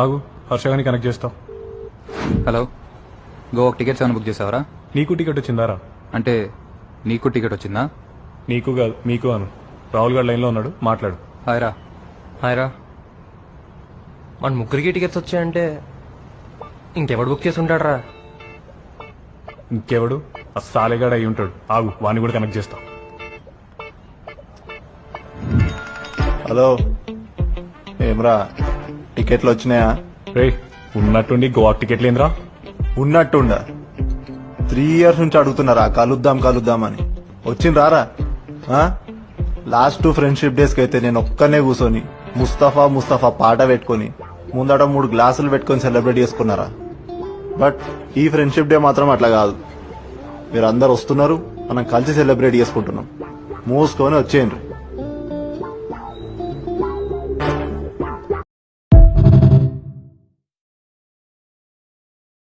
ఆగు, హర్షగాని కనెక్ట్ చేస్తావు. హలో, గోవాకి టికెట్స్ ఏమైనా బుక్ చేసావరా? నీకు టికెట్ వచ్చిందారా? అంటే నీకు టికెట్ వచ్చిందా? నీకు కాదు, మీకు అను. రాహుల్ గారు లైన్లో ఉన్నాడు, మాట్లాడు. హాయ్ రా. హాయ్ రా. మన ముగ్గురికి టికెట్స్ వచ్చాయంటే ఇంకెవడు బుక్ చేసి ఉంటాడు రా? ఇంకెవడు? ఆ సాలెగాడు అయి ఉంటాడు. ఆగు, వాడిని కూడా కనెక్ట్ చేస్తావు. హలో, ఏమ్రా టికెట్లు వచ్చినాయా? రే, ఉన్నట్టుండి గోవా టికెట్ లేదురా? ఉన్నట్టుండా 3 years నుంచి అడుగుతున్నారా కలుద్దాం కలుద్దామని. వచ్చిండ్రారా? లాస్ట్ 2 ఫ్రెండ్షిప్ డేస్ కి అయితే నేను ఒక్కనే కూర్చొని ముస్తఫా ముస్తఫా పాట పెట్టుకుని ముందట 3 గ్లాసులు పెట్టుకొని సెలబ్రేట్ చేసుకున్నారా. బట్ ఈ ఫ్రెండ్షిప్ డే మాత్రం అట్లా కాదు. మీరందరు వస్తున్నారు, మనం కలిసి సెలబ్రేట్ చేసుకుంటున్నాం. మూసుకొని వచ్చేయండి.